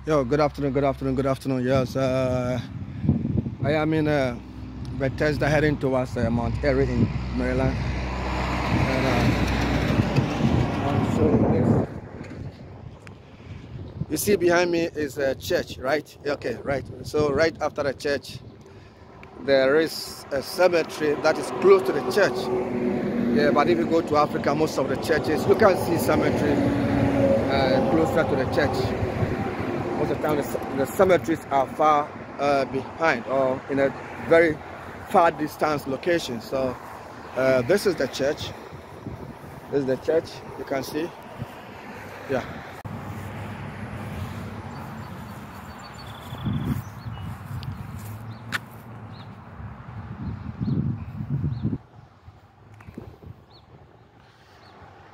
Yo, good afternoon, good afternoon, good afternoon. Yes, I am in Bethesda heading towards Mount Airy in Maryland. And I'll show you this. You see behind me is a church, right? Okay, right. So right after the church, there is a cemetery that is close to the church. Yeah, but if you go to Africa, most of the churches, you can see cemetery closer to the church. Most of the time, the cemeteries are far behind or in a very far distance location. So this is the church. This is the church. You can see. Yeah.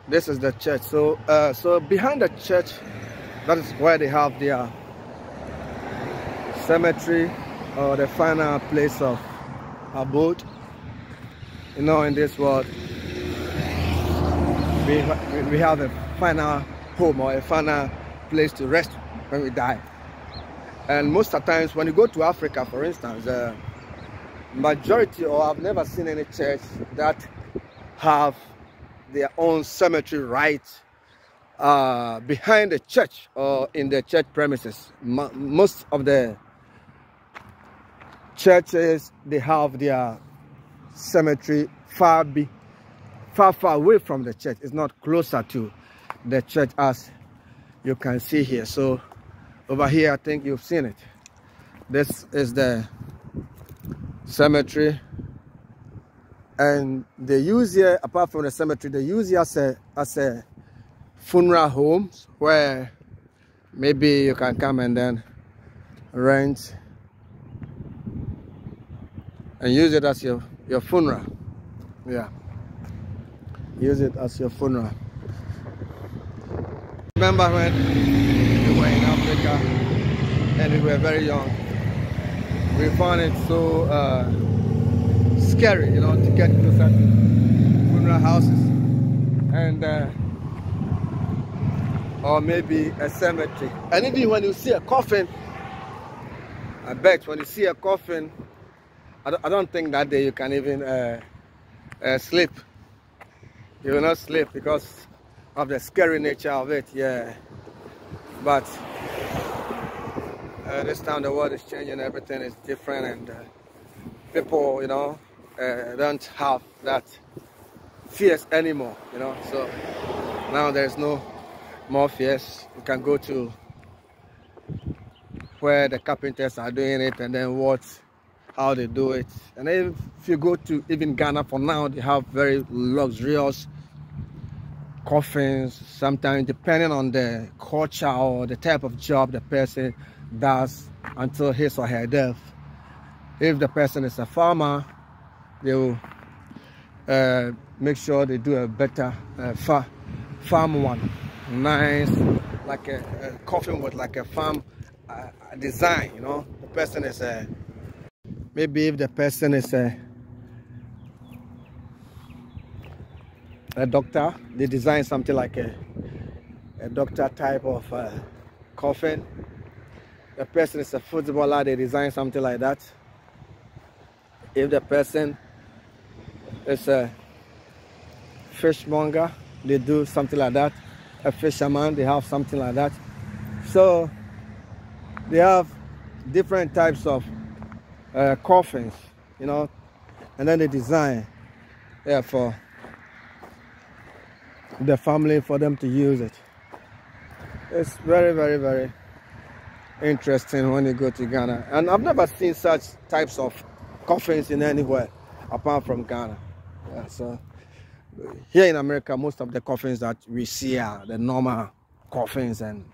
This is the church. So so behind the church, that is where they have their cemetery or the final place of abode. You know, in this world, we have a final home or a final place to rest when we die. And most of the times when you go to Africa, for instance, majority, or I've never seen any church that have their own cemetery right behind the church or in the church premises. Most of the churches, they have their cemetery far away from the church. It's not closer to the church as you can see here. So over here, I think you've seen it. This is the cemetery, and they use here, apart from the cemetery, they use here as a funeral homes where maybe you can come and then rent and use it as your funeral. Yeah, use it as your funeral. Remember when we were in Africa and we were very young, we found it so scary, you know, to get closer to funeral houses and or maybe a cemetery. And even when you see a coffin, I bet when you see a coffin, I don't think that day you can even sleep. You will not sleep because of the scary nature of it. Yeah, but this time the world is changing, everything is different, and people, you know, don't have that fears anymore, you know. So now there's no more fears. You can go to where the carpenters are doing it and then watch how they do it. And then if you go to even Ghana, for now they have very luxurious coffins, sometimes depending on the culture or the type of job the person does until his or her death. If the person is a farmer, they will make sure they do a better farm one, nice, like a coffin with like a farm design, you know. The person is maybe if the person is a doctor, they design something like a doctor type of coffin. The person is a footballer, they design something like that. If the person is a fishmonger, they do something like that. A fisherman, they have something like that. So they have different types of coffins, you know, and then they design for the family, for them to use it. It's very, very, very interesting when you go to Ghana. And I've never seen such types of coffins in anywhere apart from Ghana. Yeah, so here in America, most of the coffins that we see are the normal coffins and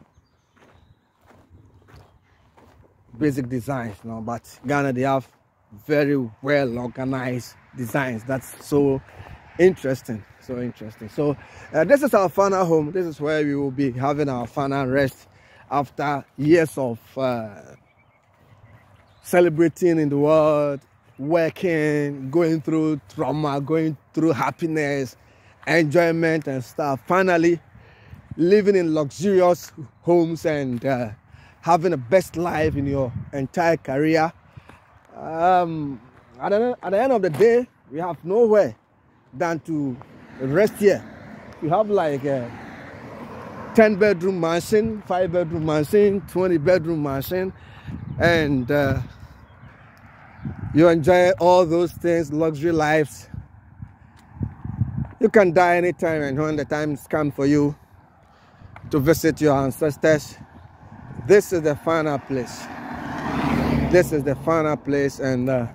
basic designs, you know. But Ghana, they have very well organized designs. That's so interesting, so interesting. So this is our final home. This is where we will be having our final rest after years of celebrating in the world, working, going through trauma, going through happiness, enjoyment and stuff. Finally living in luxurious homes and having the best life in your entire career. At the end of the day, we have nowhere than to rest here. We have like a 10-bedroom mansion, 5-bedroom mansion, 20-bedroom mansion, and you enjoy all those things, luxury lives. You can die anytime, and when the time's come for you to visit your ancestors, this is the final place. This is the final place, and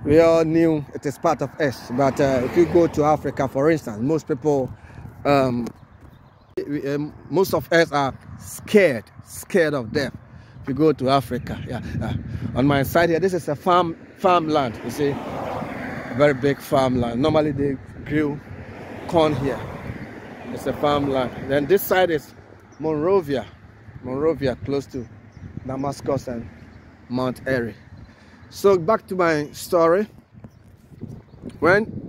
we all knew it is part of us. But if you go to Africa, for instance, most people, most of us are scared of death. If you go to Africa, on my side here, this is a farmland. You see, a very big farmland. Normally they grew corn here. It's a farmland. Then this side is Monrovia, close to Damascus and Mount Airy. So back to my story. When